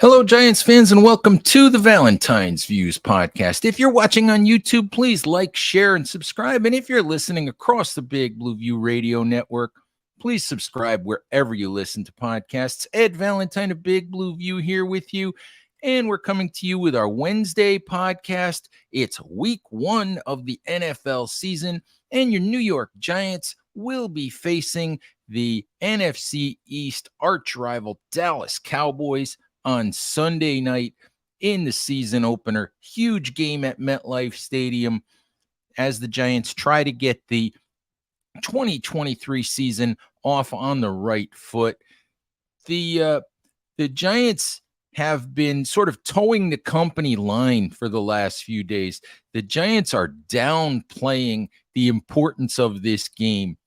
Hello, Giants fans, and welcome to the Valentine's Views podcast. If you're watching on YouTube, please like, share, and subscribe. And if you're listening across the Big Blue View Radio Network, please subscribe wherever you listen to podcasts. Ed Valentine of Big Blue View here with you, and we're coming to you with our Wednesday podcast. It's week 1 of the NFL season, and your New York Giants will be facing the NFC East arch rival Dallas Cowboys on Sunday night in the season opener. Huge game at MetLife Stadium as the Giants try to get the 2023 season off on the right foot. The Giants have been sort of towing the company line for the last few days. The Giants are downplaying the importance of this game.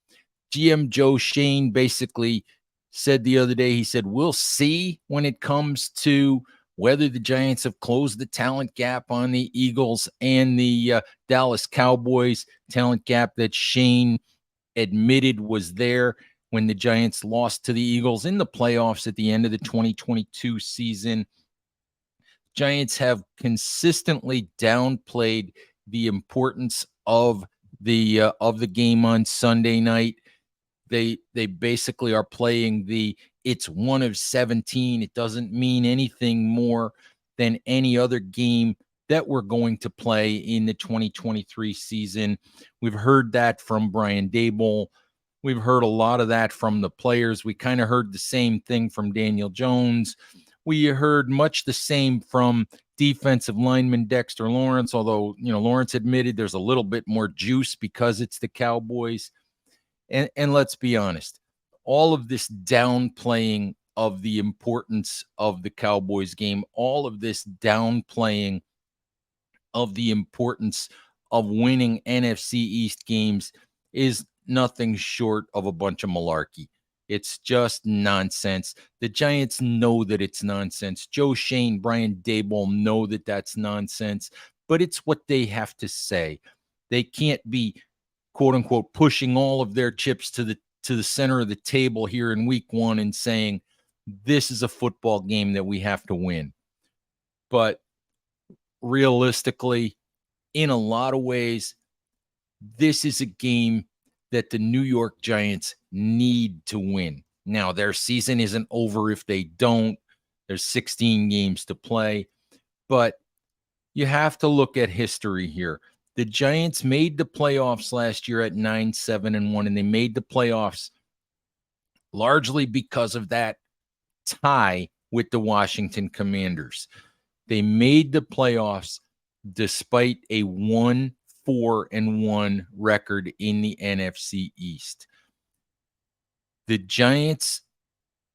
GM Joe Schoen basically said the other day, he said, we'll see when it comes to whether the Giants have closed the talent gap on the Eagles and the Dallas Cowboys, talent gap that Schoen admitted was there when the Giants lost to the Eagles in the playoffs at the end of the 2022 season. Giants have consistently downplayed the importance of the game on Sunday night. They basically are playing it's 1 of 17. It doesn't mean anything more than any other game that we're going to play in the 2023 season. We've heard that from Brian Daboll. We've heard a lot of that from the players. We kind of heard the same thing from Daniel Jones. We heard much the same from defensive lineman Dexter Lawrence, although, Lawrence admitted there's a little bit more juice because it's the Cowboys. And let's be honest, all of this downplaying of the importance of the Cowboys game, all of this downplaying of the importance of winning NFC East games is nothing short of a bunch of malarkey. It's just nonsense. The Giants know that it's nonsense. Joe Schoen, Brian Daboll know that that's nonsense, but it's what they have to say. They can't be, quote unquote, pushing all of their chips to the center of the table here in week 1 and saying, this is a football game that we have to win. But realistically, in a lot of ways, this is a game that the New York Giants need to win. Now, their season isn't over if they don't. There's 16 games to play, but you have to look at history here. The Giants made the playoffs last year at 9-7-1, and they made the playoffs largely because of that tie with the Washington Commanders. They made the playoffs despite a 1-4-1 record in the NFC East. The Giants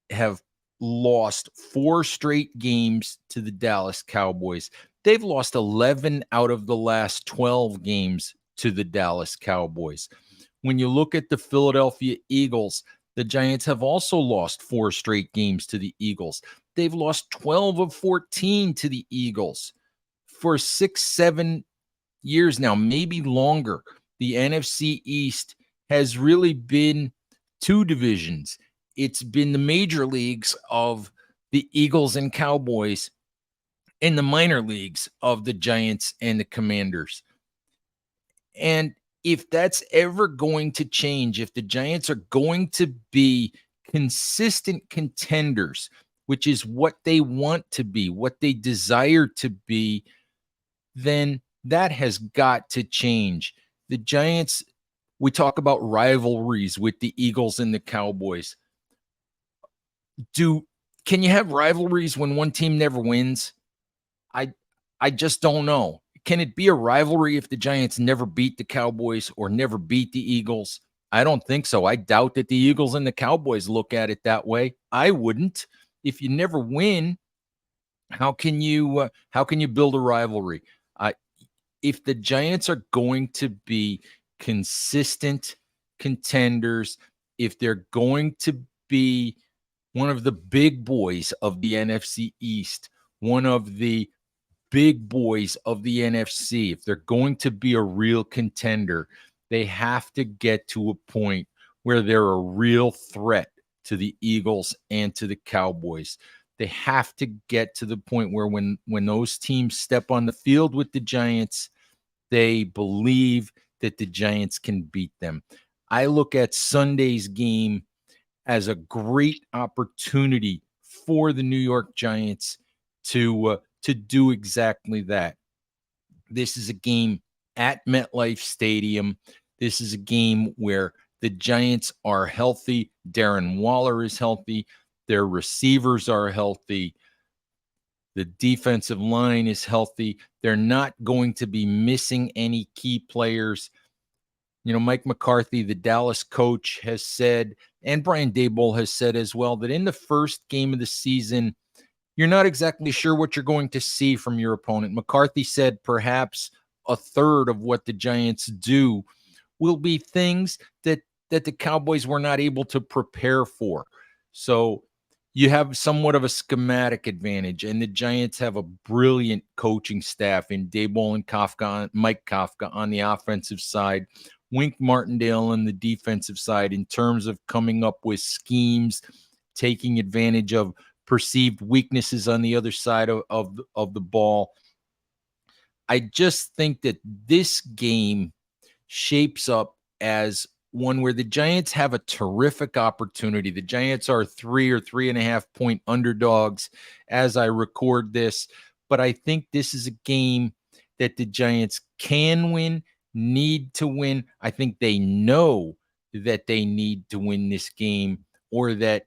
have lost 4 straight games to the Dallas Cowboys. They've lost 11 out of the last 12 games to the Dallas Cowboys. When you look at the Philadelphia Eagles, the Giants have also lost 4 straight games to the Eagles. They've lost 12 of 14 to the Eagles for 6-7 years now, maybe longer. The NFC East has really been 2 divisions. It's been the major leagues of the Eagles and Cowboys, in the minor leagues of the Giants and the Commanders. And if that's ever going to change, if the Giants are going to be consistent contenders, which is what they want to be, what they desire to be, then that has got to change. The Giants, we talk about rivalries with the Eagles and the Cowboys. Can you have rivalries when one team never wins? I just don't know. Can it be a rivalry if the Giants never beat the Cowboys or never beat the Eagles? I don't think so. I doubt that the Eagles and the Cowboys look at it that way. I wouldn't. If you never win, how can you build a rivalry? If the Giants are going to be consistent contenders, if they're going to be one of the big boys of the NFC East, one of the big boys of the NFC, if they're going to be a real contender, they have to get to a point where they're a real threat to the Eagles and to the Cowboys. They have to get to the point where when those teams step on the field with the Giants, they believe that the Giants can beat them. I look at Sunday's game as a great opportunity for the New York Giants to do exactly that. This is a game at MetLife Stadium. This is a game where the Giants are healthy. Darren Waller is healthy. Their receivers are healthy. The defensive line is healthy. They're not going to be missing any key players. Mike McCarthy, the Dallas coach, has said, and Brian Daboll has said as well, that in the first game of the season, you're not exactly sure what you're going to see from your opponent. McCarthy said perhaps a third of what the Giants do will be things that the Cowboys were not able to prepare for. So you have somewhat of a schematic advantage, and the Giants have a brilliant coaching staff in Daboll and Mike Kafka on the offensive side, Wink Martindale on the defensive side in terms of coming up with schemes, taking advantage of perceived weaknesses on the other side of the ball. I just think that this game shapes up as one where the Giants have a terrific opportunity. The Giants are 3 or 3.5 point underdogs as I record this, but I think this is a game that the Giants can win, need to win. I think they know that they need to win this game, or that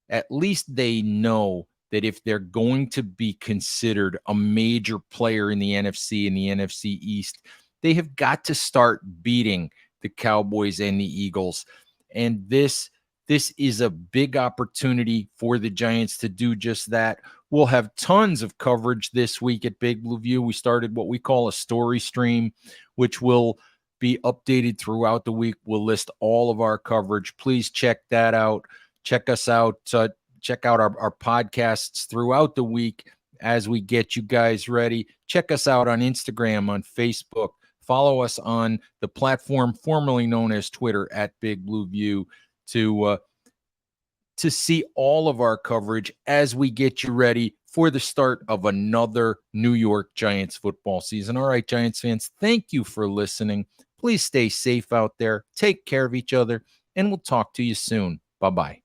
at least they know that if they're going to be considered a major player in the NFC and the NFC East, they have got to start beating the Cowboys and the Eagles. And this is a big opportunity for the Giants to do just that. We'll have tons of coverage this week at Big Blue View. We started what we call a story stream, which will be updated throughout the week. We'll list all of our coverage. Please check that out. Check us out. Check out our podcasts throughout the week as we get you guys ready. Check us out on Instagram, on Facebook. Follow us on the platform formerly known as Twitter at Big Blue View to see all of our coverage as we get you ready for the start of another New York Giants football season. All right, Giants fans, thank you for listening. Please stay safe out there. Take care of each other, and we'll talk to you soon. Bye-bye.